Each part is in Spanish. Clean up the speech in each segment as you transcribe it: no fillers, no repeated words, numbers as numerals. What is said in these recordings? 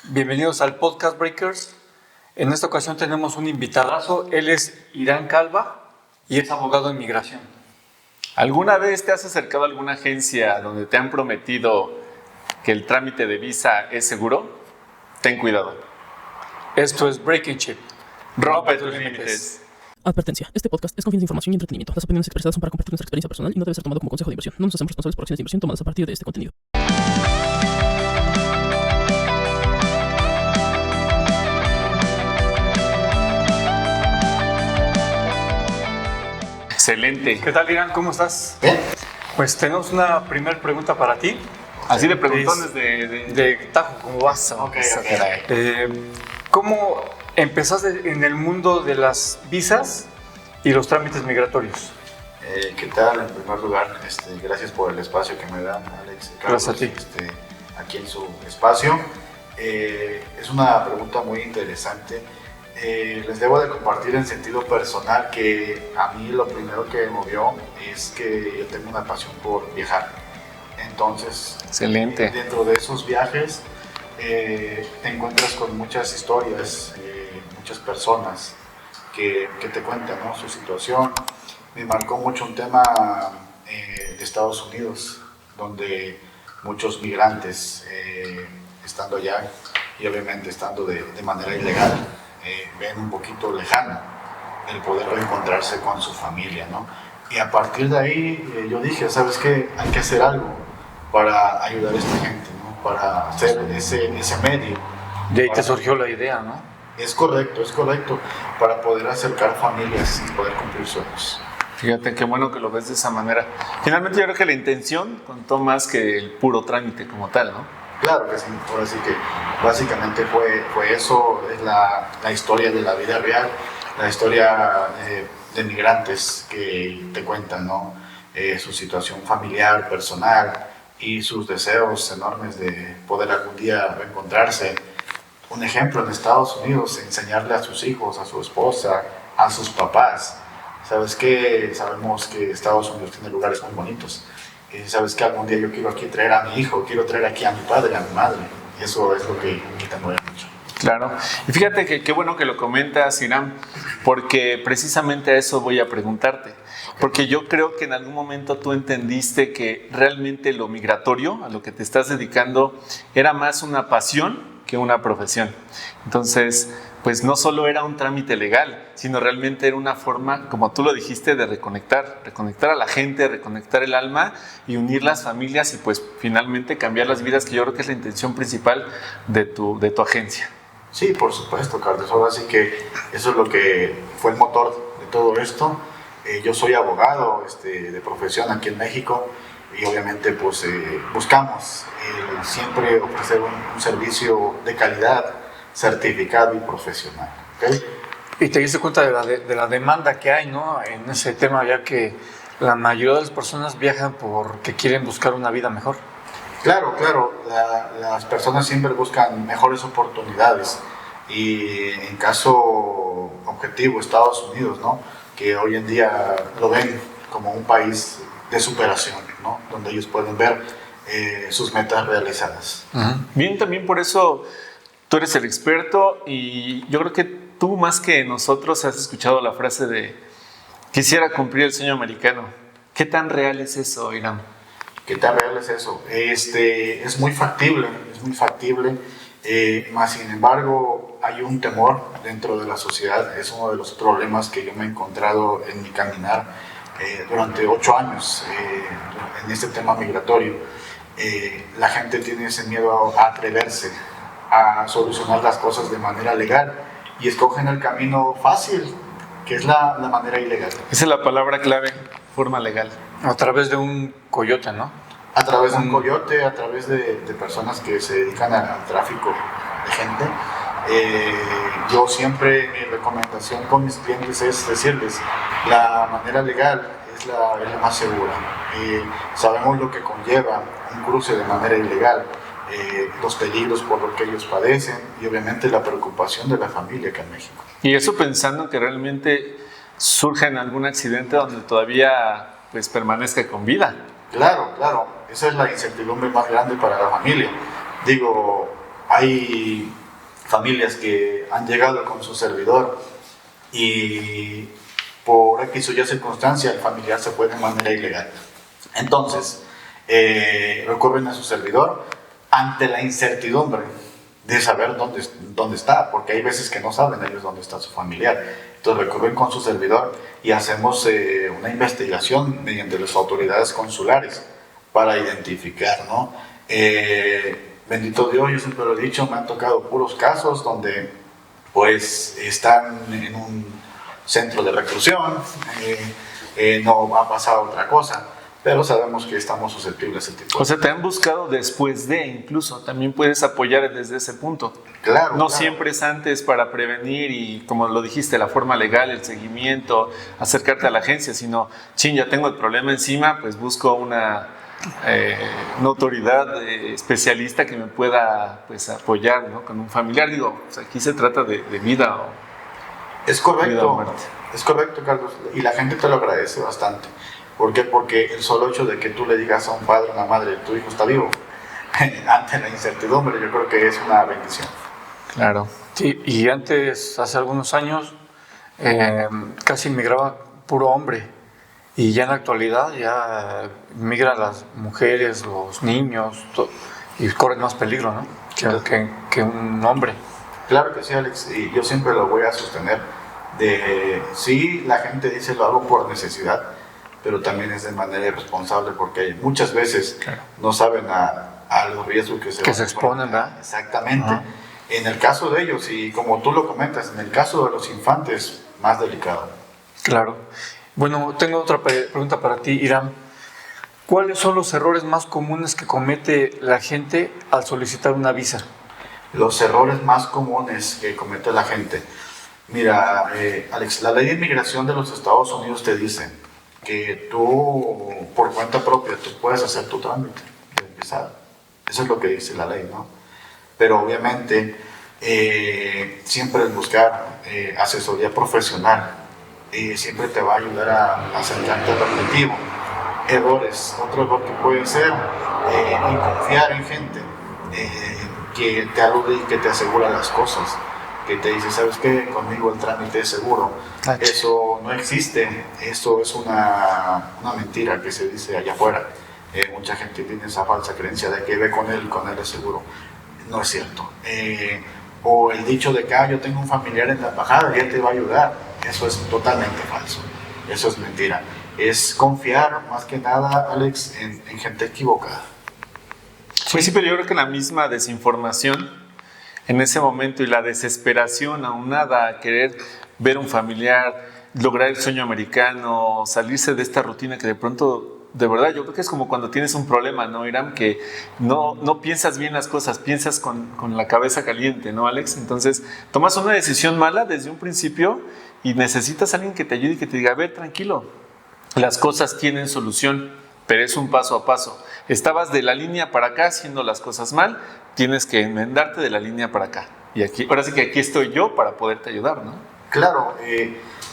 Bienvenidos al Podcast Breakers. En esta ocasión tenemos un invitadazo. Él es Irán Calva y es abogado de inmigración. ¿Alguna vez te has acercado a alguna agencia donde te han prometido que el trámite de visa es seguro? Ten cuidado. Esto es Breaking Ship. Rompe tus límites. Advertencia. Este podcast es con fines de información y entretenimiento. Las opiniones expresadas son para compartir nuestra experiencia personal y no debe ser tomado como consejo de inversión. No nos hacemos responsables por acciones de inversión tomadas a partir de este contenido. Excelente. ¿Qué tal, Irán? ¿Cómo estás? Bien. Pues tenemos una primera pregunta para ti. Así de preguntones de... De Tajo, ¿cómo vas? Ok. ¿Cómo empezaste en el mundo de las visas y los trámites migratorios? ¿Qué tal? En primer lugar, gracias por el espacio que me dan, Alex. Gracias a ti. Aquí en su espacio. Es una pregunta muy interesante. Les debo de compartir en sentido personal que a mí lo primero que me movió es que yo tengo una pasión por viajar. Entonces, Excelente. Dentro de esos viajes te encuentras con muchas historias, muchas personas que te cuentan, ¿no?, su situación. Me marcó mucho un tema de Estados Unidos, donde muchos migrantes, estando allá y obviamente estando de manera ilegal, ven un poquito lejano el poder reencontrarse con su familia, ¿no? Y a partir de ahí yo dije, ¿sabes qué? Hay que hacer algo para ayudar a esta gente, ¿no? Para hacer ese medio. De ahí te surgió la idea, ¿no? Es correcto, para poder acercar familias y poder cumplir sueños. Fíjate qué bueno que lo ves de esa manera. Finalmente yo creo que la intención contó más que el puro trámite como tal, ¿no? Claro que sí, ahora sí que básicamente fue eso, es la historia de la vida real, la historia de migrantes que te cuentan, ¿no? Su situación familiar, personal y sus deseos enormes de poder algún día reencontrarse. Un ejemplo, en Estados Unidos, enseñarle a sus hijos, a su esposa, a sus papás. ¿Sabes qué? Sabemos que Estados Unidos tiene lugares muy bonitos. ¿Sabes qué? Algún día yo quiero aquí traer a mi hijo, quiero traer aquí a mi padre, a mi madre. Y eso es lo que te mueve mucho. Claro. Y fíjate que qué bueno que lo comentas, Irán, porque precisamente a eso voy a preguntarte. Porque yo creo que en algún momento tú entendiste que realmente lo migratorio, a lo que te estás dedicando, era más una pasión que una profesión. Entonces, pues no solo era un trámite legal, sino realmente era una forma, como tú lo dijiste, de reconectar a la gente, reconectar el alma y unir las familias y pues finalmente cambiar las vidas, que yo creo que es la intención principal de tu agencia. Sí, por supuesto, Carlos. Ahora sí que eso es lo que fue el motor de todo esto. Yo soy abogado de profesión aquí en México y obviamente pues buscamos siempre ofrecer un servicio de calidad, certificado y profesional. ¿Okay? Y te diste cuenta de la demanda que hay, ¿no?, en ese tema, ya que la mayoría de las personas viajan porque quieren buscar una vida mejor. Claro. Las personas siempre buscan mejores oportunidades y en caso objetivo Estados Unidos, ¿no?, que hoy en día lo ven como un país de superación, ¿no?, donde ellos pueden ver sus metas realizadas. Bien, también por eso tú eres el experto y yo creo que tú más que nosotros has escuchado la frase de quisiera cumplir el sueño americano. ¿Qué tan real es eso, Irán? ¿Qué tan real es eso? Es muy factible, más sin embargo hay un temor dentro de la sociedad. Es uno de los problemas que yo me he encontrado en mi caminar durante 8 años en este tema migratorio. La gente tiene ese miedo a atreverse a solucionar las cosas de manera legal y escogen el camino fácil, que es la manera ilegal. Esa es la palabra clave, forma legal. A través de un coyote, ¿no? A través de un coyote, a través de personas que se dedican al tráfico de gente. Yo siempre, mi recomendación con mis clientes es decirles, la manera legal es la más segura. Sabemos lo que conlleva un cruce de manera ilegal, los peligros por lo que ellos padecen y obviamente la preocupación de la familia acá en México. Y eso pensando que realmente surja en algún accidente donde todavía pues permanezca con vida. Claro, esa es la incertidumbre más grande para la familia. Digo, hay familias que han llegado con su servidor y por X o Y circunstancia el familiar se fue de manera ilegal. Entonces, recurren a su servidor ante la incertidumbre de saber dónde está, porque hay veces que no saben ellos dónde está su familiar. Entonces recurren con su servidor y hacemos una investigación mediante las autoridades consulares para identificar, ¿no? Bendito Dios, yo siempre lo he dicho, me han tocado puros casos donde pues están en un centro de reclusión, no ha pasado otra cosa, pero sabemos que estamos susceptibles a ese tipo. O sea, te han buscado después de, incluso, también puedes apoyar desde ese punto. Claro. No claro. siempre es antes para prevenir y, como lo dijiste, la forma legal, el seguimiento, acercarte a la agencia, sino, ya tengo el problema encima, pues busco una autoridad especialista que me pueda pues, apoyar, ¿no? Con un familiar. Digo, pues aquí se trata de vida o Es vida o correcto, muerte. es correcto, Carlos, y la gente te lo agradece bastante. ¿Por qué? Porque el solo hecho de que tú le digas a un padre o una madre, tu hijo está vivo, ante la incertidumbre, yo creo que es una bendición. Claro. Sí, y antes, hace algunos años, casi migraba puro hombre. Y ya en la actualidad ya migran las mujeres, los niños, y corren más peligro, ¿no? Que un hombre. Claro que sí, Alex, y yo siempre lo voy a sostener. Sí, la gente dice lo hago por necesidad, pero también es de manera irresponsable porque muchas veces no saben a los riesgos que se exponen, ¿verdad? Exactamente. Ajá. En el caso de ellos, y como tú lo comentas, en el caso de los infantes, más delicado. Claro. Bueno, tengo otra pregunta para ti, Irán. ¿Cuáles son los errores más comunes que comete la gente al solicitar una visa? Los errores más comunes que comete la gente. Mira, Alex, la ley de inmigración de los Estados Unidos te dice que tú, por cuenta propia, tú puedes hacer tu trámite de visado. Eso es lo que dice la ley, ¿no? Pero obviamente, siempre el buscar asesoría profesional siempre te va a ayudar a acercarte al objetivo. Errores, otro error que puede ser y confiar en gente que te alude y que te asegura las cosas, que te dice, ¿sabes qué? Conmigo el trámite es seguro. Eso no existe, eso es una mentira que se dice allá afuera. Mucha gente tiene esa falsa creencia de que ve con él es seguro. No es cierto. O el dicho de que yo tengo un familiar en la embajada y él te va a ayudar. Eso es totalmente falso. Eso es mentira. Es confiar más que nada, Alex, en gente equivocada. Pues sí, pero yo creo que la misma desinformación en ese momento y la desesperación aunada a querer ver un familiar, lograr el sueño americano, salirse de esta rutina que de pronto, de verdad, yo creo que es como cuando tienes un problema, ¿no, Irán? Que no piensas bien las cosas, piensas con la cabeza caliente, ¿no, Alex? Entonces, tomas una decisión mala desde un principio y necesitas a alguien que te ayude y que te diga, a ver, tranquilo, las cosas tienen solución, pero es un paso a paso. Estabas de la línea para acá haciendo las cosas mal, tienes que enmendarte de la línea para acá. Y aquí, ahora sí que aquí estoy yo para poderte ayudar, ¿no? Claro,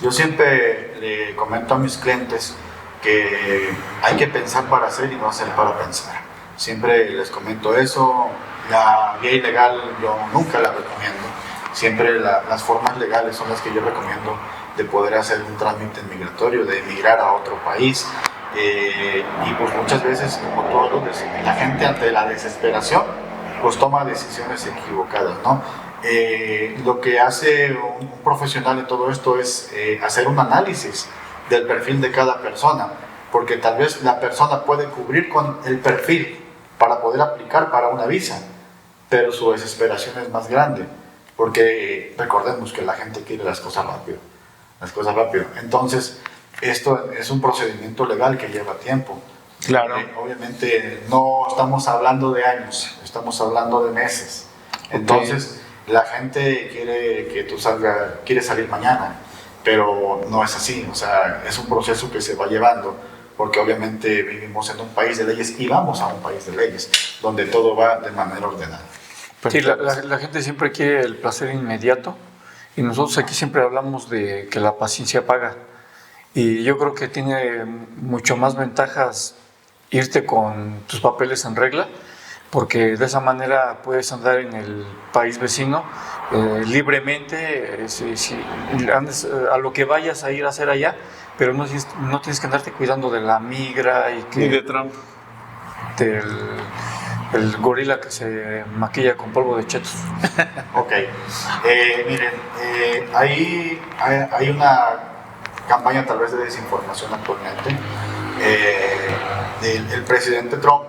yo siempre le comento a mis clientes que hay que pensar para hacer y no hacer para pensar. Siempre les comento eso. La vía ilegal yo nunca la recomiendo. Siempre las formas legales son las que yo recomiendo de poder hacer un trámite migratorio, de emigrar a otro país. Y pues muchas veces, como todos lo decimos, la gente ante la desesperación pues toma decisiones equivocadas, ¿no? Lo que hace un profesional en todo esto es hacer un análisis del perfil de cada persona, porque tal vez la persona puede cubrir con el perfil para poder aplicar para una visa, pero su desesperación es más grande, porque recordemos que la gente quiere las cosas rápido. Entonces, esto es un procedimiento legal que lleva tiempo. Claro. Obviamente no estamos hablando de años, estamos hablando de meses. Entonces, la gente quiere salir mañana, pero no es así. O sea, es un proceso que se va llevando, porque obviamente vivimos en un país de leyes y vamos a un país de leyes, donde todo va de manera ordenada. Sí, la gente siempre quiere el placer inmediato y nosotros aquí siempre hablamos de que la paciencia paga. Y yo creo que tiene mucho más ventajas irte con tus papeles en regla porque de esa manera puedes andar en el país vecino libremente, andes, a lo que vayas a ir a hacer allá, pero no tienes que andarte cuidando de la migra y que Ni de Trump. el gorila que se maquilla con polvo de chetos. Ok. Miren, hay una campaña tal vez de desinformación actualmente. El presidente Trump,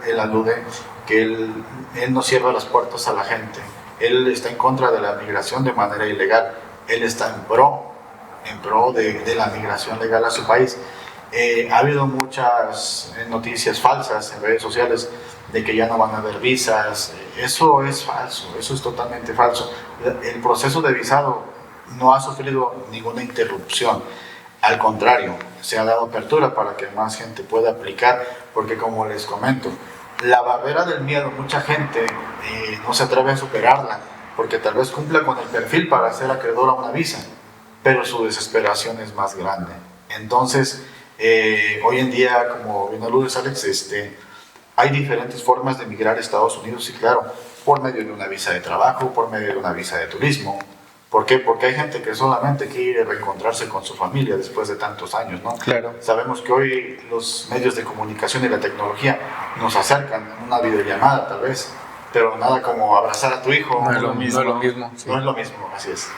él alude que él no cierra las puertas a la gente. Él está en contra de la migración de manera ilegal. Él está en pro de la migración legal a su país. Ha habido muchas noticias falsas en redes sociales de que ya no van a haber visas. Eso es falso, eso es totalmente falso. El proceso de visado no ha sufrido ninguna interrupción. Al contrario, se ha dado apertura para que más gente pueda aplicar, porque como les comento, la barrera del miedo, mucha gente no se atreve a superarla, porque tal vez cumpla con el perfil para ser acreedor a una visa, pero su desesperación es más grande. Entonces, hoy en día, como bien aludes, Alex, hay diferentes formas de migrar a Estados Unidos, y claro, por medio de una visa de trabajo, por medio de una visa de turismo. ¿Por qué? Porque hay gente que solamente quiere reencontrarse con su familia después de tantos años, ¿no? Claro. Sabemos que hoy los medios de comunicación y la tecnología nos acercan en una videollamada tal vez, pero nada como abrazar a tu hijo. No es lo mismo. Sí. No es lo mismo, así es.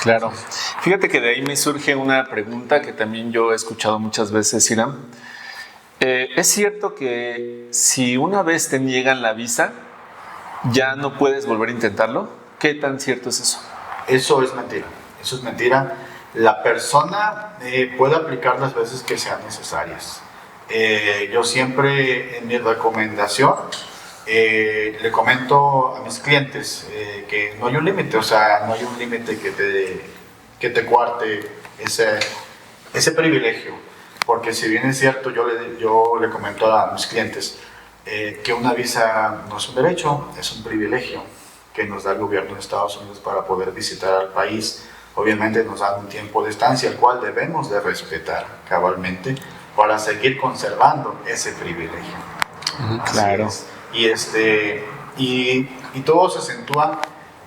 Claro. Fíjate que de ahí me surge una pregunta que también yo he escuchado muchas veces, Hiram. ¿Es cierto que si una vez te niegan la visa, ya no puedes volver a intentarlo? ¿Qué tan cierto es eso? Eso es mentira. La persona puede aplicar las veces que sean necesarias. Yo siempre en mi recomendación le comento a mis clientes que no hay un límite, o sea, no hay un límite que te cuarte ese privilegio. Porque si bien es cierto, yo le comento a mis clientes que una visa no es un derecho, es un privilegio que nos da el gobierno de Estados Unidos para poder visitar al país. Obviamente nos dan un tiempo de estancia, el cual debemos de respetar cabalmente para seguir conservando ese privilegio. Claro. Y todo se acentúa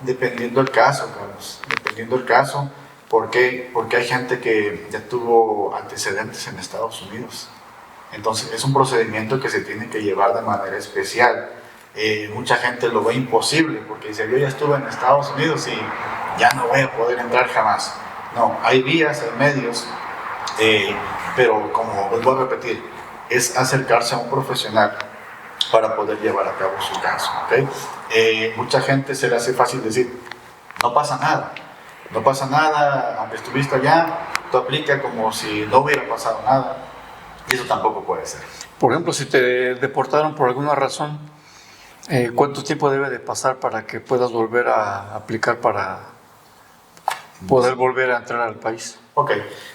dependiendo del caso, Carlos, dependiendo del caso. ¿Por qué? Porque hay gente que ya tuvo antecedentes en Estados Unidos. Entonces es un procedimiento que se tiene que llevar de manera especial. Mucha gente lo ve imposible porque dice, yo ya estuve en Estados Unidos y ya no voy a poder entrar jamás. No, hay vías, hay medios, pero como vuelvo a repetir, es acercarse a un profesional para poder llevar a cabo su caso, ¿okay? Mucha gente se le hace fácil decir, no pasa nada, aunque estuviste allá, tú aplica como si no hubiera pasado nada, y eso tampoco puede ser. Por ejemplo, si te deportaron por alguna razón, ¿cuánto tiempo debe de pasar para que puedas volver a aplicar para poder volver a entrar al país? Ok,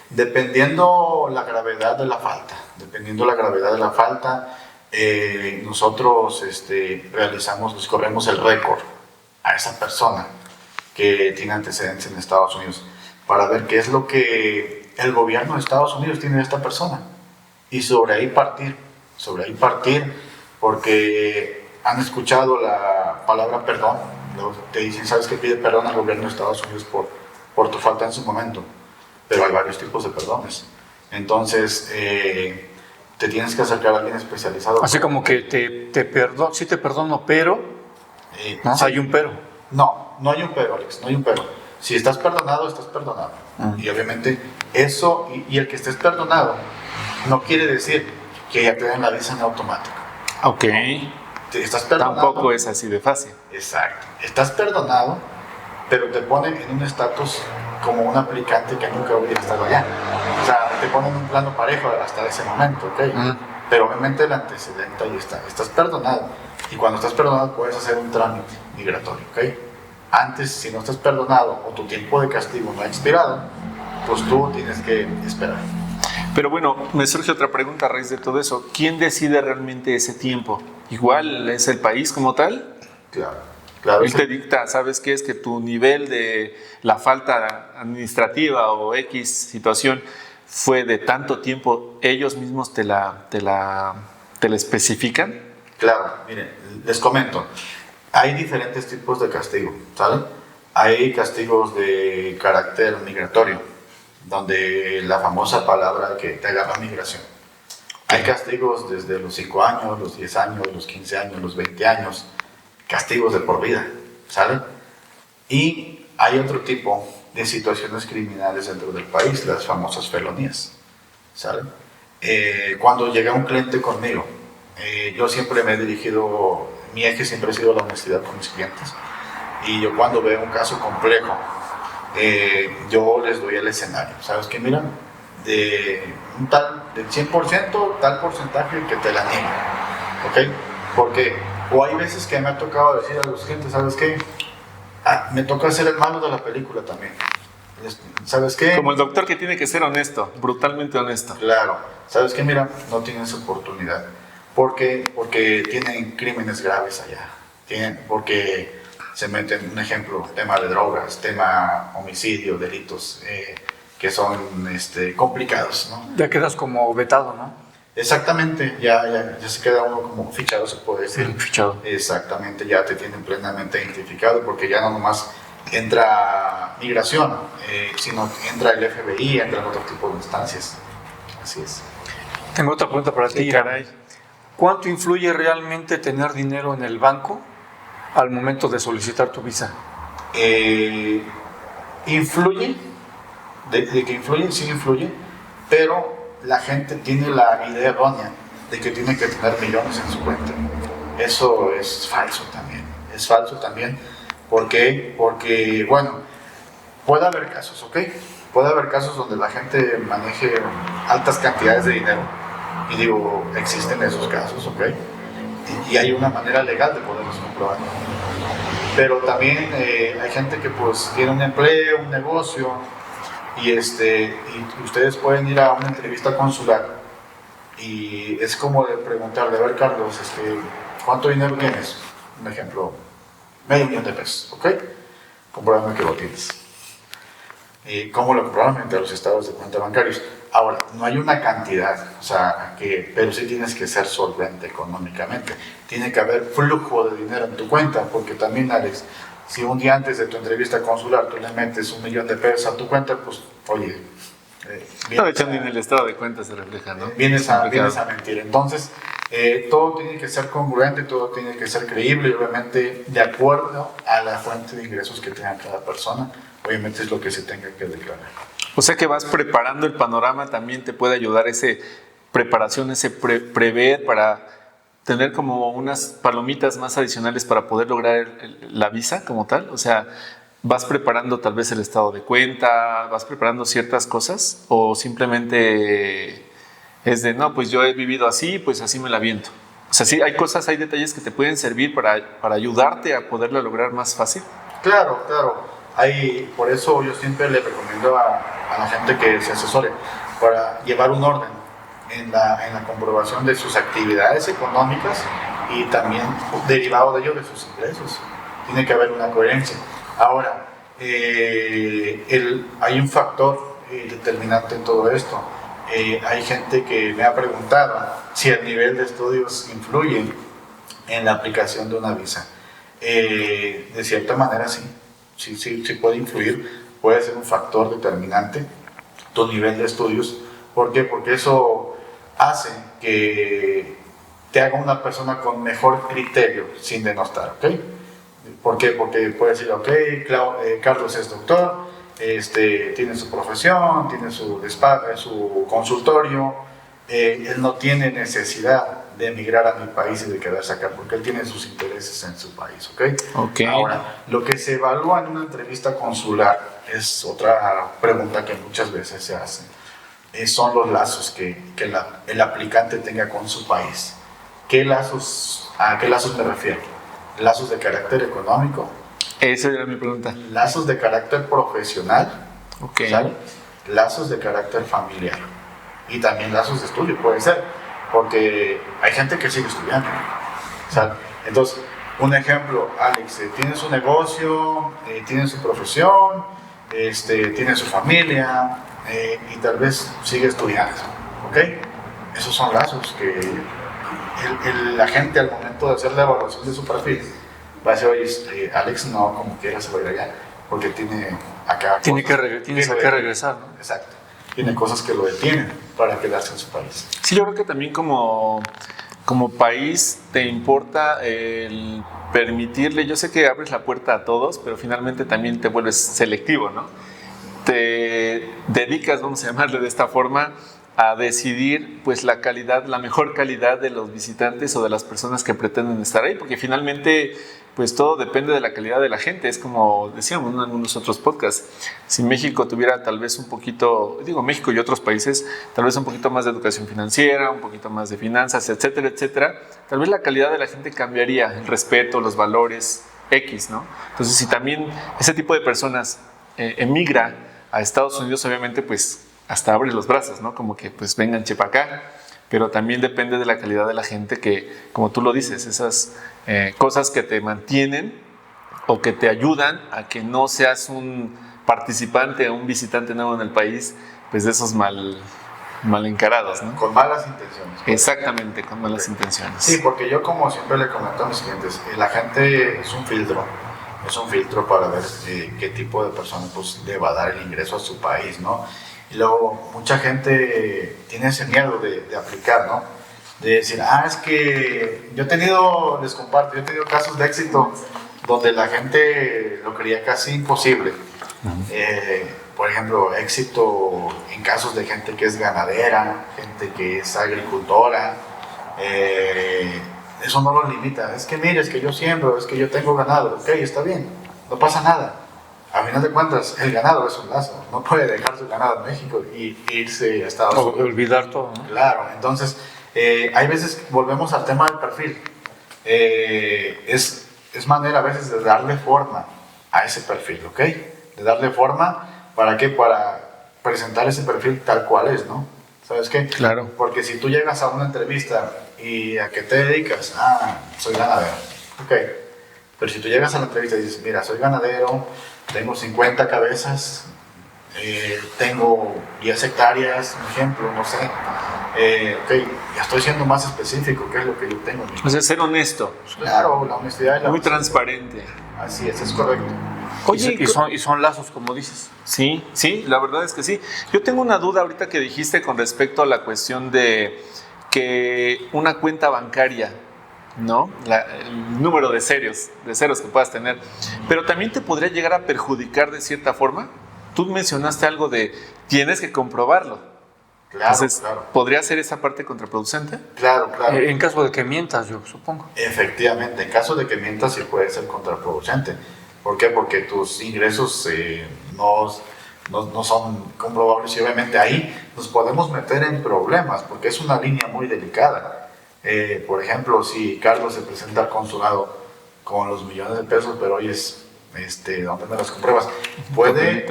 dependiendo la gravedad de la falta, nosotros corremos el récord a esa persona que tiene antecedentes en Estados Unidos para ver qué es lo que el gobierno de Estados Unidos tiene de esta persona y sobre ahí partir, porque han escuchado la palabra perdón, te dicen, ¿sabes qué? Pide perdón al gobierno de Estados Unidos por tu falta en su momento, pero hay varios tipos de perdones. Entonces, te tienes que acercar a alguien especializado. Así como que te perdono, sí te perdono, pero no, sí. hay un pero. No hay un pero, Alex, no hay un pero. Si estás perdonado, estás perdonado. Y obviamente eso, y el que estés perdonado, no quiere decir que ya te den la visa en automático. Ok. Estás perdonado. Tampoco es así de fácil. Exacto. Estás perdonado, pero te ponen en un estatus como un aplicante que nunca hubiera estado allá. O sea, te ponen en un plano parejo hasta ese momento, ¿ok? Pero obviamente el antecedente ahí está. Estás perdonado. Y cuando estás perdonado puedes hacer un trámite migratorio, ¿ok? Antes, si no estás perdonado o tu tiempo de castigo no ha expirado, pues tú tienes que esperar. Pero bueno, me surge otra pregunta a raíz de todo eso. ¿Quién decide realmente ese tiempo? ¿Igual es el país como tal? Claro. Él te dicta, ¿sabes qué? Es que tu nivel de la falta administrativa o X situación fue de tanto tiempo, ellos mismos te la especifican. Claro, miren, les comento, hay diferentes tipos de castigo, ¿sale? Hay castigos de carácter migratorio, donde la famosa palabra que te agarra migración. Hay castigos desde los 5 años, los 10 años, los 15 años, los 20 años, castigos de por vida, ¿sale? Y hay otro tipo de situaciones criminales dentro del país, las famosas felonías, ¿sale? Cuando llega un cliente conmigo, yo siempre me he dirigido, mi eje siempre ha sido la honestidad con mis clientes, y yo cuando veo un caso complejo, yo les doy el escenario, ¿sabes qué? Mira, del 100%, tal porcentaje que te la niega, ¿ok? Porque, o hay veces que me ha tocado decir a los clientes, ¿sabes qué? Me toca ser el malo de la película también. ¿Sabes qué? Como el doctor que tiene que ser honesto, brutalmente honesto. Claro. ¿Sabes qué? Mira, no tienes oportunidad. Porque tienen crímenes graves allá. Porque se meten, un ejemplo, tema de drogas, tema homicidio, delitos que son complicados, ¿no? Ya quedas como vetado, ¿no? Exactamente, ya se queda uno como fichado, se puede decir. Fichado. Exactamente, ya te tienen plenamente identificado porque ya no nomás entra migración, sino entra el FBI, entran otro tipo de instancias. Así es. Tengo otra pregunta para ti. Caray. ¿Cuánto influye realmente tener dinero en el banco al momento de solicitar tu visa? Influye, de que influye, sí influye, pero la gente tiene la idea errónea de que tiene que tener millones en su cuenta. Eso es falso también. Es falso también. ¿Por qué? Porque, bueno, puede haber casos, ¿ok? Puede haber casos donde la gente maneje altas cantidades de dinero. Y digo, existen esos casos, ¿ok? Y hay una manera legal de poderlos comprobar. Pero también hay gente que pues tiene un empleo, un negocio, y ustedes pueden ir a una entrevista consular y es como de preguntarle, a ver Carlos, ¿cuánto dinero tienes? Un ejemplo, $500,000, ¿ok? Compruébame que lo tienes. ¿Y cómo lo comprueban? Entre los estados de cuenta bancarios. Ahora, no hay una cantidad, pero sí tienes que ser solvente económicamente. Tiene que haber flujo de dinero en tu cuenta, porque también, Alex, si un día antes de tu entrevista consular tú le metes $1,000,000 a tu cuenta, pues, oye... de hecho, ni en el estado de cuenta se refleja, ¿no? Vienes a mentir. Entonces, todo tiene que ser congruente, todo tiene que ser creíble y obviamente de acuerdo a la fuente de ingresos que tenga cada persona. Obviamente es lo que se tenga que declarar. O sea que vas preparando el panorama, también te puede ayudar ese preparación, ese prever para tener como unas palomitas más adicionales para poder lograr la visa como tal. O sea, vas preparando tal vez el estado de cuenta, vas preparando ciertas cosas o simplemente es de, no, pues yo he vivido así, pues así me la aviento. O sea, sí, hay cosas, hay detalles que te pueden servir para ayudarte a poderla lograr más fácil. Claro. Por eso yo siempre le recomiendo a la gente que se asesore para llevar un orden en la comprobación de sus actividades económicas y también derivado de ello de sus ingresos. Tiene que haber una coherencia. Ahora, hay un factor determinante en todo esto. Hay gente que me ha preguntado si el nivel de estudios influye en la aplicación de una visa. De cierta manera sí puede influir, puede ser un factor determinante tu nivel de estudios. ¿Por qué? Porque eso hace que te haga una persona con mejor criterio sin denostar, ¿ok? ¿Por qué? Porque puede decir, ok, Carlos es doctor, tiene su profesión, tiene su despacho, su consultorio, él no tiene necesidad de emigrar a mi país y de quedarse acá, porque él tiene sus intereses en su país, ¿ok? Ahora, lo que se evalúa en una entrevista consular es otra pregunta que muchas veces se hace. Son los lazos que el aplicante tenga con su país. ¿A qué lazos me refiero? Lazos de carácter económico. Esa era mi pregunta. Lazos de carácter profesional. Okay. ¿Sale? Lazos de carácter familiar. Y también lazos de estudio, puede ser. Porque hay gente que sigue estudiando. ¿Sale? Entonces, un ejemplo, Alex, tiene su negocio, tiene su profesión, tiene su familia y tal vez sigue estudiando. ¿Ok? Esos son lazos la gente al momento de hacer la evaluación de su perfil va a decir, oye, Alex no, como quiera se va a ir allá, porque tiene acá Tienes cosas que regresar, ¿no? Exacto. Tiene cosas que lo detienen para quedarse en su país. Sí, yo creo que también como país te importa el permitirle, yo sé que abres la puerta a todos, pero finalmente también te vuelves selectivo, ¿no? Te dedicas, vamos a llamarle de esta forma, a decidir pues la mejor calidad de los visitantes o de las personas que pretenden estar ahí, porque finalmente pues todo depende de la calidad de la gente. Es como decíamos en algunos otros podcasts, si México tuviera tal vez un poquito, México y otros países, tal vez un poquito más de educación financiera, un poquito más de finanzas, etcétera, etcétera, tal vez la calidad de la gente cambiaría, el respeto, los valores X, ¿no? Entonces, si también ese tipo de personas emigra a Estados Unidos, obviamente pues hasta abre los brazos, ¿no? Como que pues vengan chepa acá, pero también depende de la calidad de la gente que, como tú lo dices, esas cosas que te mantienen o que te ayudan a que no seas un participante o un visitante nuevo en el país, pues de esos mal encarados, ¿no? Con malas intenciones. Exactamente, con malas intenciones. Sí, porque yo como siempre le comento a mis clientes, la gente es un filtro para ver qué tipo de persona pues, le va a dar el ingreso a su país, ¿no? Y luego mucha gente tiene ese miedo de aplicar, ¿no? De decir, es que yo he tenido casos de éxito donde la gente lo creía casi imposible. Por ejemplo, éxito en casos de gente que es ganadera, gente que es agricultora. Eso no lo limita. Es que mire, es que yo siembro, es que yo tengo ganado. Ok, está bien, no pasa nada. A final de cuentas, el ganado es un lazo. No puede dejar su ganado en México y irse a Estados Unidos. Olvidar todo, ¿no? Claro, entonces, hay veces, volvemos al tema del perfil. Es manera a veces de darle forma a ese perfil, ¿ok? De darle forma, ¿para qué? Para presentar ese perfil tal cual es, ¿no? ¿Sabes qué? Claro. Porque si tú llegas a una entrevista y ¿a qué te dedicas? Soy ganadero. Ok. Pero si tú llegas a la entrevista y dices, mira, soy ganadero, tengo 50 cabezas, tengo 10 hectáreas, un ejemplo, no sé. Ok, ya estoy siendo más específico, ¿qué es lo que yo tengo? O sea, ser honesto. Claro, la honestidad y la Muy transparente. Así es correcto. Oye, y son lazos, como dices. Sí, la verdad es que sí. Yo tengo una duda ahorita que dijiste con respecto a la cuestión de que una cuenta bancaria, ¿no? El número de ceros que puedas tener, pero también te podría llegar a perjudicar de cierta forma. Tú mencionaste algo de tienes que comprobarlo. Claro, Entonces, claro. ¿podría ser esa parte contraproducente? Claro. En caso de que mientas, yo supongo. Efectivamente, en caso de que mientas sí puede ser contraproducente. ¿Por qué? Porque tus ingresos no son comprobables y obviamente ahí nos podemos meter en problemas porque es una línea muy delicada. Por ejemplo, si Carlos se presenta al consulado con los millones de pesos, pero oye, ¿dónde me los compruebas? Puede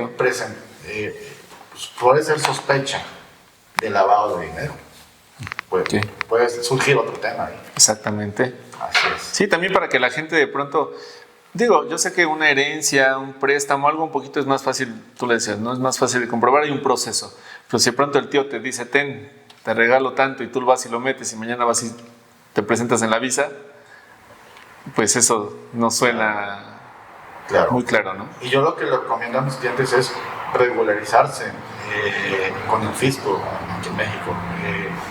ser sospecha de lavado de dinero. Puede surgir otro tema ahí. Exactamente. Así es. Sí, también para que la gente de pronto, yo sé que una herencia, un préstamo, algo un poquito es más fácil, tú le decías, no es más fácil de comprobar, hay un proceso. Pero si de pronto el tío te dice, te regalo tanto y tú vas y lo metes y mañana vas y te presentas en la visa, pues eso no suena muy claro, ¿no? Y yo lo que le recomiendo a mis clientes es regularizarse con el fisco aquí en México,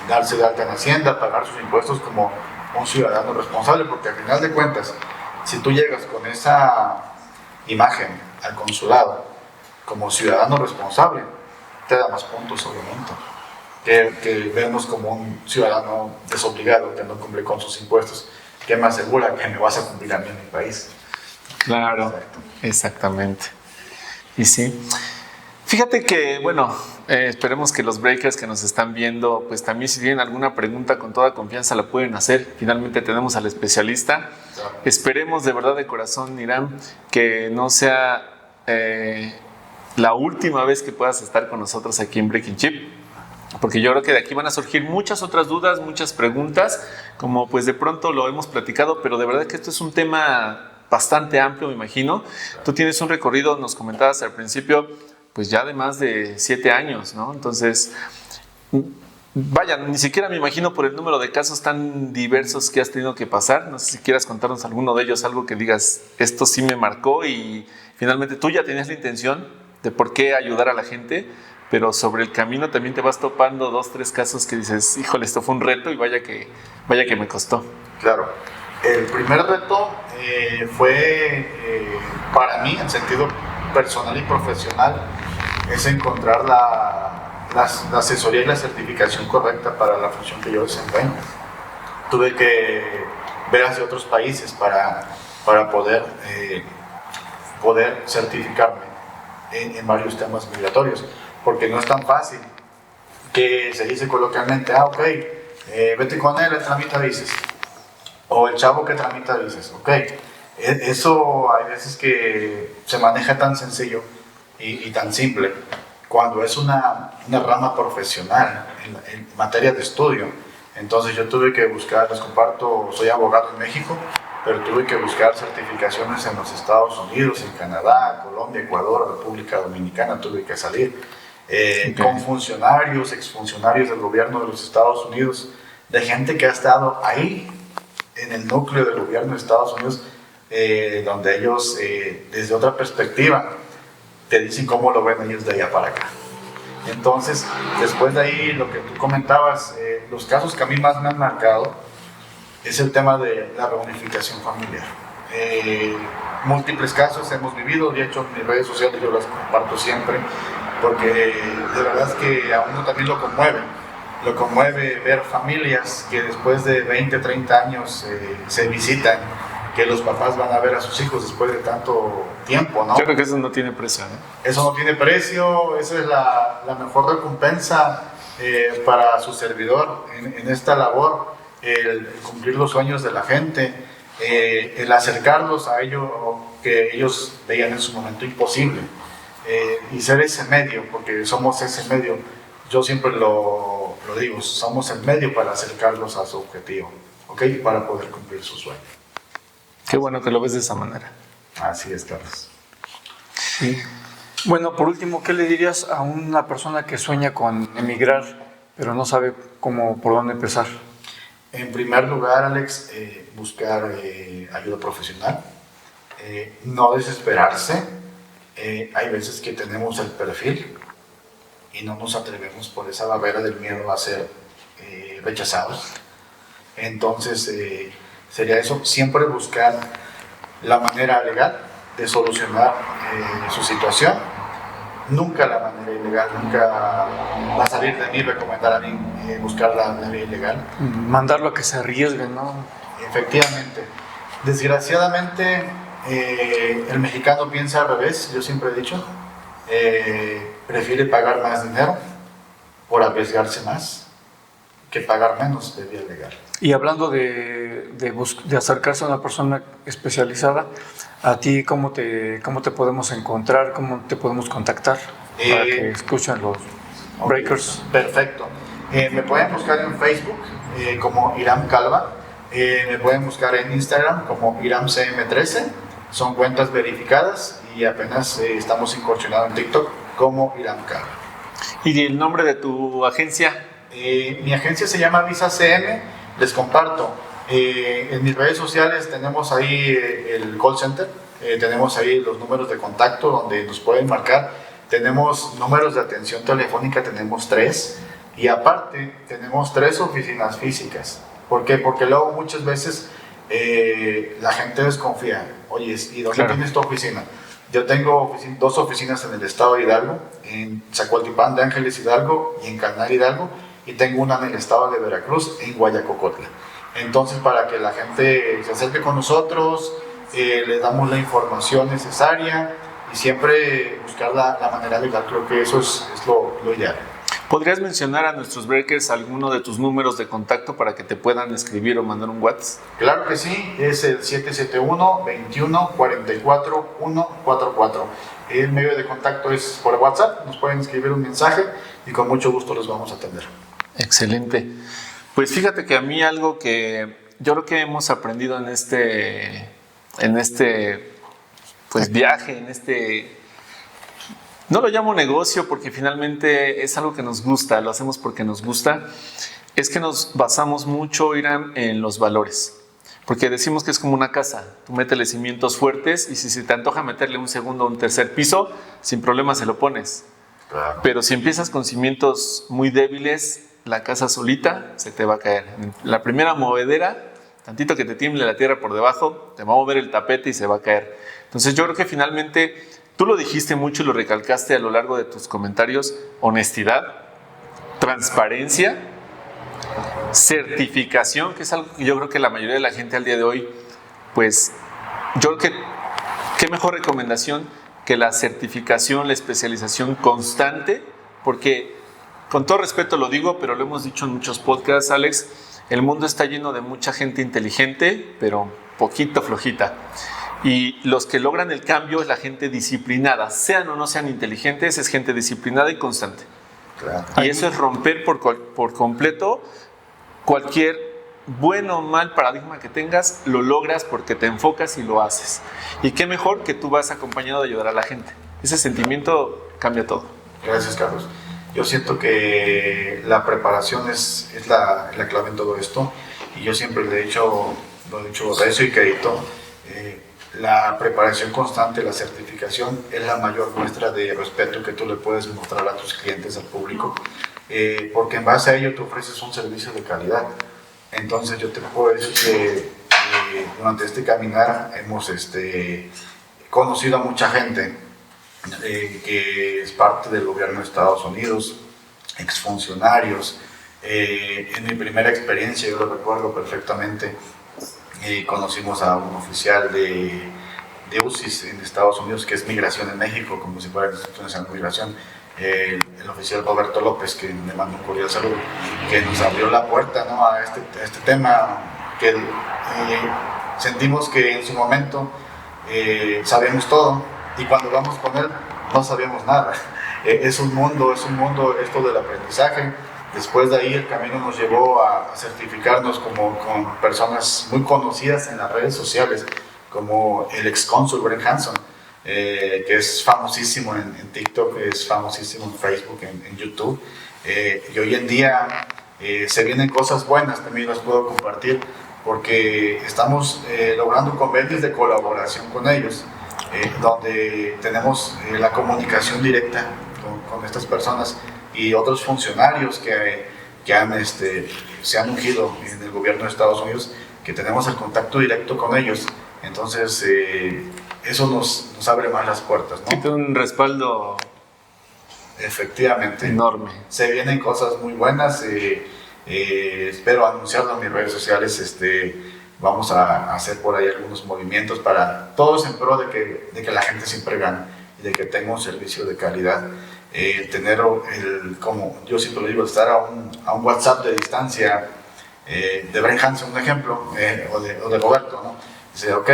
darse de alta en Hacienda, pagar sus impuestos como un ciudadano responsable, porque al final de cuentas, si tú llegas con esa imagen al consulado como ciudadano responsable, te da más puntos, obviamente, que vernos como un ciudadano desobligado que no cumple con sus impuestos, que me asegura que me vas a cumplir a mí en mi país. Claro, exacto. Exactamente. Y sí. Fíjate que, esperemos que los breakers que nos están viendo, pues también si tienen alguna pregunta con toda confianza la pueden hacer. Finalmente tenemos al especialista. Claro. Esperemos de verdad de corazón, Hiram, que no sea la última vez que puedas estar con nosotros aquí en Breaking Chip, porque yo creo que de aquí van a surgir muchas otras dudas, muchas preguntas, como pues de pronto lo hemos platicado, pero de verdad que esto es un tema bastante amplio, me imagino. Claro. Tú tienes un recorrido, nos comentabas al principio, pues ya de más de 7 años, ¿no? Entonces, vaya, ni siquiera me imagino por el número de casos tan diversos que has tenido que pasar. No sé si quieras contarnos alguno de ellos, algo que digas, esto sí me marcó y finalmente tú ya tenías la intención de por qué ayudar a la gente, pero sobre el camino también te vas topando 2, 3 casos que dices, híjole, esto fue un reto y vaya que me costó. Claro. El primer reto fue para mí, en sentido personal y profesional, es encontrar la asesoría y la certificación correcta para la función que yo desempeño. Tuve que ver hacia otros países para poder certificarme en varios temas migratorios, porque no es tan fácil que se dice coloquialmente, ok, vete con él, tramita visas. O el chavo que tramita visas, ok. Eso hay veces que se maneja tan sencillo y tan simple, cuando es una rama profesional en materia de estudio. Entonces yo tuve que buscar, les comparto, soy abogado en México, pero tuve que buscar certificaciones en los Estados Unidos, en Canadá, Colombia, Ecuador, República Dominicana, tuve que salir con funcionarios, exfuncionarios del gobierno de los Estados Unidos, de gente que ha estado ahí en el núcleo del gobierno de Estados Unidos, donde ellos desde otra perspectiva te dicen cómo lo ven ellos de allá para acá. Entonces, después de ahí, lo que tú comentabas, los casos que a mí más me han marcado es el tema de la reunificación familiar. Múltiples casos hemos vivido, de hecho en mis redes sociales yo las comparto siempre, porque de verdad es que a uno también lo conmueve ver familias que después de 20, 30 años se visitan, que los papás van a ver a sus hijos después de tanto tiempo, ¿no? Yo creo que eso no tiene precio, ¿no? Eso no tiene precio, esa es la mejor recompensa para su servidor en esta labor, el cumplir los sueños de la gente, el acercarlos a ello que ellos veían en su momento imposible, y ser ese medio, porque somos ese medio. Yo siempre lo digo, somos el medio para acercarlos a su objetivo, ¿ok? Para poder cumplir su sueño. Qué bueno que lo ves de esa manera. Así es, Carlos. Sí. Bueno, por último, ¿qué le dirías a una persona que sueña con emigrar, pero no sabe por dónde empezar? En primer lugar, Alex, buscar ayuda profesional, no desesperarse. Hay veces que tenemos el perfil y no nos atrevemos por esa barrera del miedo a ser rechazados. Entonces, sería eso, siempre buscar la manera legal de solucionar su situación. Nunca la manera ilegal, nunca va a salir de mí recomendar a mí buscar la vía ilegal. Mandarlo a que se arriesguen, ¿no? Efectivamente. Desgraciadamente, el mexicano piensa al revés, yo siempre he dicho. Prefiere pagar más dinero por arriesgarse más que pagar menos de vía legal. Y hablando de acercarse a una persona especializada, ¿a ti cómo te podemos encontrar? ¿Cómo te podemos contactar para que escuchen los breakers? Perfecto. Me pueden buscar en Facebook como Iram Calva. Me pueden buscar en Instagram como IramCM13. Son cuentas verificadas y apenas estamos incursionando en TikTok como Iram Calva. ¿Y el nombre de tu agencia? Mi agencia se llama Visa CM. Les comparto. En mis redes sociales tenemos ahí el call center. Tenemos ahí los números de contacto donde nos pueden marcar. Tenemos números de atención telefónica, tenemos 3. Y aparte, tenemos 3 oficinas físicas. ¿Por qué? Porque luego muchas veces la gente desconfía. Oye, ¿y dónde tienes tu oficina? Yo tengo 2 oficinas en el estado de Hidalgo, en Zacualtipán de Ángeles Hidalgo y en Canal Hidalgo, y tengo una en el estado de Veracruz, en Guayacocotla. Entonces, para que la gente se acerque con nosotros, les damos la información necesaria y siempre buscar la manera legal. Creo que eso es lo ideal. ¿Podrías mencionar a nuestros breakers alguno de tus números de contacto para que te puedan escribir o mandar un WhatsApp? Claro que sí, es el 771-21-44-144. El medio de contacto es por WhatsApp, nos pueden escribir un mensaje y con mucho gusto los vamos a atender. Excelente. Pues fíjate que a mí algo que yo creo que hemos aprendido en este pues viaje, en este no lo llamo negocio porque finalmente es algo que nos gusta, lo hacemos porque nos gusta, es que nos basamos mucho, Irán, en los valores. Porque decimos que es como una casa, tú métele cimientos fuertes y si se te antoja meterle un segundo o un tercer piso, sin problema se lo pones. Claro. Pero si empiezas con cimientos muy débiles, la casa solita se te va a caer. La primera movedera, tantito que te tiemble la tierra por debajo, te va a mover el tapete y se va a caer. Entonces yo creo que finalmente, tú lo dijiste mucho y lo recalcaste a lo largo de tus comentarios, honestidad, transparencia, certificación, que es algo que yo creo que la mayoría de la gente al día de hoy, pues yo creo que qué mejor recomendación que la certificación, la especialización constante, porque con todo respeto lo digo, pero lo hemos dicho en muchos podcasts, Alex, el mundo está lleno de mucha gente inteligente, pero poquito flojita. Y los que logran el cambio es la gente disciplinada, sean o no sean inteligentes, es gente disciplinada y constante. Claro. Y eso es romper por completo cualquier bueno o mal paradigma que tengas, lo logras porque te enfocas y lo haces. Y qué mejor que tú vas acompañado de ayudar a la gente. Ese sentimiento cambia todo. Gracias, Carlos. Yo siento que la preparación es la clave en todo esto. Y yo siempre lo he dicho recio y crédito. La preparación constante, la certificación es la mayor muestra de respeto que tú le puedes mostrar a tus clientes, al público, porque en base a ello tú ofreces un servicio de calidad. Entonces yo te puedo decir que durante este caminar hemos conocido a mucha gente que es parte del gobierno de Estados Unidos, exfuncionarios. En mi primera experiencia, yo lo recuerdo perfectamente, conocimos a un oficial de UCIS en Estados Unidos, que es Migración en México, como si fuera el Instituto Nacional de Migración, el oficial Roberto López, que le mando un cordial saludo, que nos abrió la puerta, ¿no?, a este tema, que sentimos que en su momento sabíamos todo, y cuando vamos con él no sabíamos nada. Es un mundo esto del aprendizaje. Después de ahí el camino nos llevó a certificarnos con personas muy conocidas en las redes sociales, como el excónsul Brent Hanson, que es famosísimo en TikTok, es famosísimo en Facebook, en YouTube. Y hoy en día se vienen cosas buenas, también las puedo compartir, porque estamos logrando convenios de colaboración con ellos, donde tenemos la comunicación directa con estas personas y otros funcionarios que se han ungido en el gobierno de Estados Unidos, que tenemos el contacto directo con ellos. Entonces, eso nos abre más las puertas, ¿no? Tiene un respaldo efectivamente enorme. Se vienen cosas muy buenas. Espero anunciarlo en mis redes sociales. Vamos a hacer por ahí algunos movimientos para todos en pro de que la gente siempre gane y de que tenga un servicio de calidad. Tener como yo siempre lo digo, estar a un WhatsApp de distancia, de Brent Hanson, un ejemplo, o de Roberto, ¿no? Dice, ok,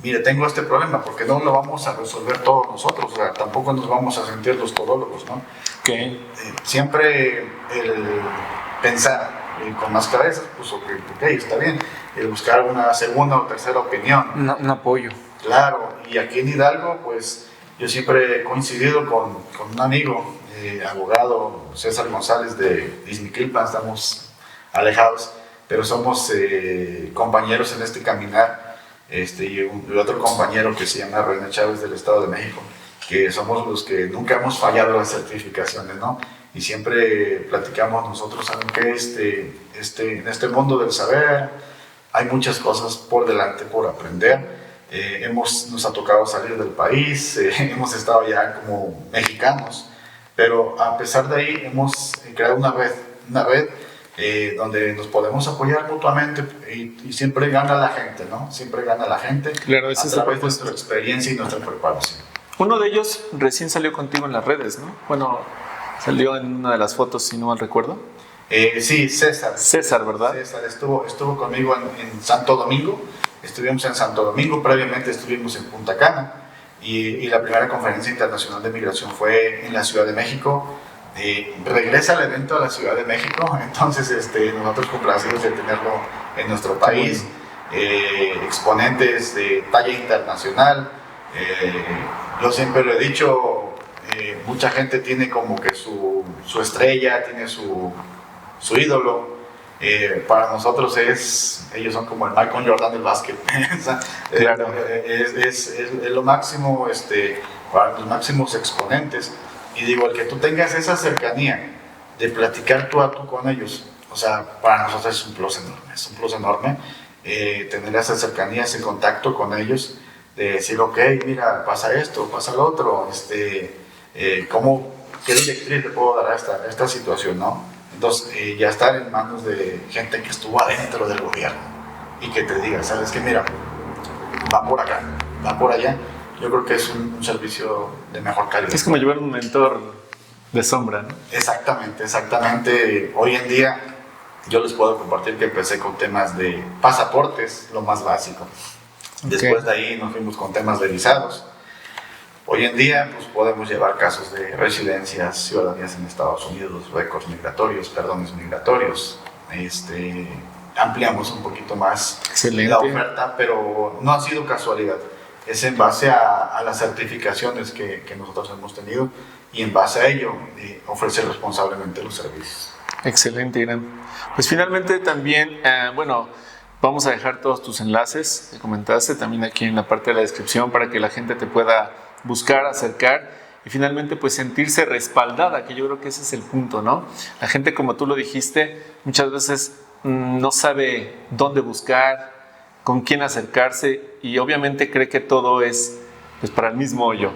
mire, tengo este problema, porque no lo vamos a resolver todos nosotros, o sea, tampoco nos vamos a sentir los todólogos, ¿no? Okay. Siempre el pensar con más cabezas, pues ok, está bien, el buscar una segunda o tercera opinión. Un apoyo. Claro, y aquí en Hidalgo, pues yo siempre he coincidido con un amigo, abogado, César González de Izmiquilpan, estamos alejados, pero somos compañeros en este caminar, y otro compañero que se llama René Chávez del Estado de México, que somos los que nunca hemos fallado las certificaciones, ¿no? Y siempre platicamos nosotros, ¿saben qué? En este mundo del saber hay muchas cosas por delante por aprender. Nos ha tocado salir del país, hemos estado ya como mexicanos, pero a pesar de ahí hemos creado una red donde nos podemos apoyar mutuamente y siempre gana la gente, ¿no? Siempre gana la gente, claro, a través de nuestra experiencia y nuestra preparación. Uno de ellos recién salió contigo en las redes, ¿no? Bueno, salió en una de las fotos, si no mal recuerdo. Sí, César. César, ¿verdad? César estuvo conmigo en Santo Domingo. Estuvimos en Santo Domingo, previamente estuvimos en Punta Cana, y la primera conferencia internacional de migración fue en la Ciudad de México. Regresa el evento a la Ciudad de México, entonces nosotros complacidos de tenerlo en nuestro país. Exponentes de talla internacional, Yo siempre lo he dicho, mucha gente tiene como que su estrella, tiene su ídolo. Para nosotros ellos son como el Michael Jordan del básquet. O sea, Claro. es lo máximo, para los máximos exponentes. Y digo, el que tú tengas esa cercanía de platicar tú a tú con ellos, o sea, para nosotros es un plus enorme, tener esa cercanía, ese contacto con ellos, de decir, ok, mira, pasa esto, pasa lo otro, ¿qué directriz le puedo dar a esta situación, no? Entonces, ya estar en manos de gente que estuvo adentro del gobierno y que te diga, sabes que mira, va por acá, va por allá, yo creo que es un servicio de mejor calidad. Es como llevar un mentor de sombra, ¿no? Exactamente. Hoy en día yo les puedo compartir que empecé con temas de pasaportes, lo más básico. Después de ahí nos fuimos con temas de visados. Hoy en día pues, podemos llevar casos de residencias, ciudadanías en Estados Unidos, récords migratorios, perdones migratorios. Ampliamos un poquito más la oferta, pero no ha sido casualidad. Es en base a las certificaciones que nosotros hemos tenido y en base a ello ofrecer responsablemente los servicios. Excelente, Irán. Pues finalmente también, vamos a dejar todos tus enlaces que comentaste también aquí en la parte de la descripción para que la gente te pueda buscar, acercar y finalmente pues sentirse respaldada, que yo creo que ese es el punto, ¿no? La gente, como tú lo dijiste, muchas veces no sabe dónde buscar, con quién acercarse y obviamente cree que todo es pues, para el mismo hoyo.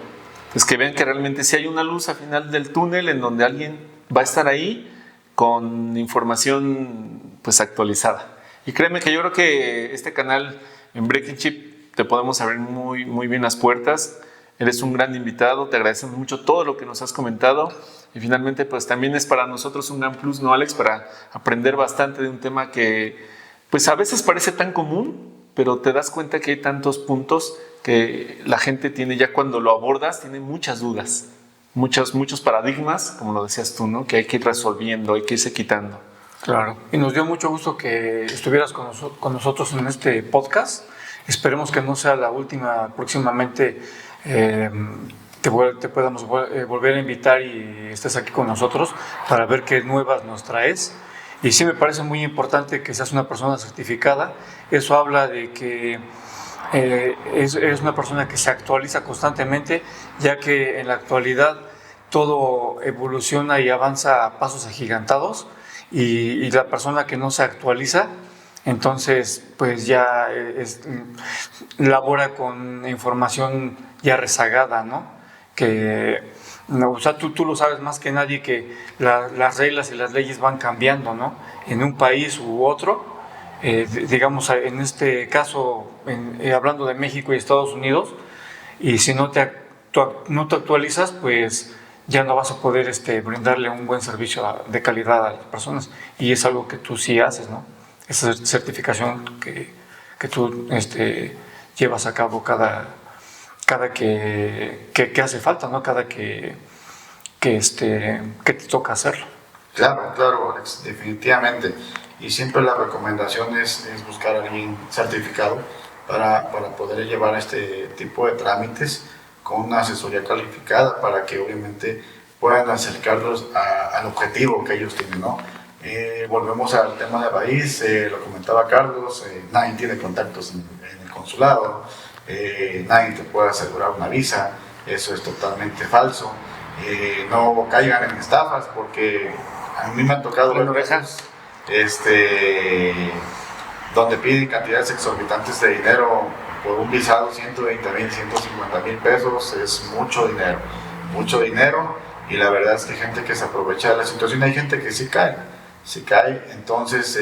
Pues que vean que realmente sí hay una luz al final del túnel en donde alguien va a estar ahí con información pues actualizada. Y créeme que yo creo que este canal en Breaking Chip te podemos abrir muy, muy bien las puertas. Eres un gran invitado, te agradecemos mucho todo lo que nos has comentado y finalmente pues también es para nosotros un gran plus, ¿no, Alex? Para aprender bastante de un tema que pues a veces parece tan común, pero te das cuenta que hay tantos puntos que la gente tiene ya cuando lo abordas, tiene muchas dudas, muchos paradigmas, como lo decías tú, ¿no? Que hay que ir resolviendo, hay que irse quitando. Claro, y nos dio mucho gusto que estuvieras con nosotros en este podcast. Esperemos que no sea la última, próximamente te podamos volver a invitar y estés aquí con nosotros para ver qué nuevas nos traes. Y sí me parece muy importante que seas una persona certificada. Eso habla de que es una persona que se actualiza constantemente, ya que en la actualidad todo evoluciona y avanza a pasos agigantados y la persona que no se actualiza, entonces pues ya labora con información ya rezagada, ¿no? O sea, tú lo sabes más que nadie que las reglas y las leyes van cambiando, ¿no? En un país u otro, digamos en este caso, hablando de México y Estados Unidos, y si no te actualizas, pues ya no vas a poder brindarle un buen servicio de calidad a las personas. Y es algo que tú sí haces, ¿no? Esa certificación que tú llevas a cabo cada que hace falta, ¿no? Cada que te toca hacerlo. Claro, Alex, definitivamente. Y siempre la recomendación es buscar a alguien certificado para poder llevar este tipo de trámites con una asesoría calificada para que obviamente puedan acercarlos al objetivo que ellos tienen, ¿no? Volvemos al tema de raíz, lo comentaba Carlos, nadie tiene contactos en el consulado, nadie te puede asegurar una visa, eso es totalmente falso. No caigan en estafas porque a mí me han tocado ver casos donde piden cantidades exorbitantes de dinero por un visado, 120,000, 150,000 pesos, es mucho dinero y la verdad es que hay gente que se aprovecha de la situación, hay gente que sí cae, entonces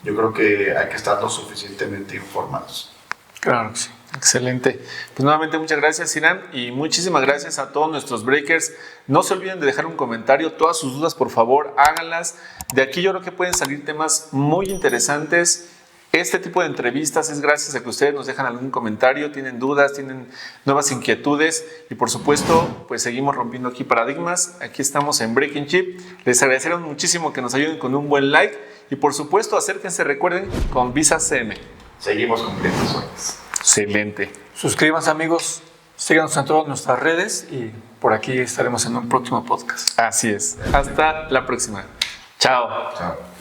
yo creo que hay que estar lo suficientemente informados. Claro que sí. Excelente. Pues nuevamente muchas gracias, Irán, y muchísimas gracias a todos nuestros breakers. No se olviden de dejar un comentario, todas sus dudas por favor háganlas. De aquí yo creo que pueden salir temas muy interesantes. Este tipo de entrevistas es gracias a que ustedes nos dejan algún comentario, tienen dudas, tienen nuevas inquietudes y por supuesto pues seguimos rompiendo aquí paradigmas. Aquí estamos en Breaking Chip. Les agradecemos muchísimo que nos ayuden con un buen like y por supuesto acérquense, recuerden, con Visa CM. Seguimos cumpliendo sueños. Excelente. Suscríbanse, amigos. Síganos en todas nuestras redes y por aquí estaremos en un próximo podcast. Así es. Hasta la próxima. Chao. Chao.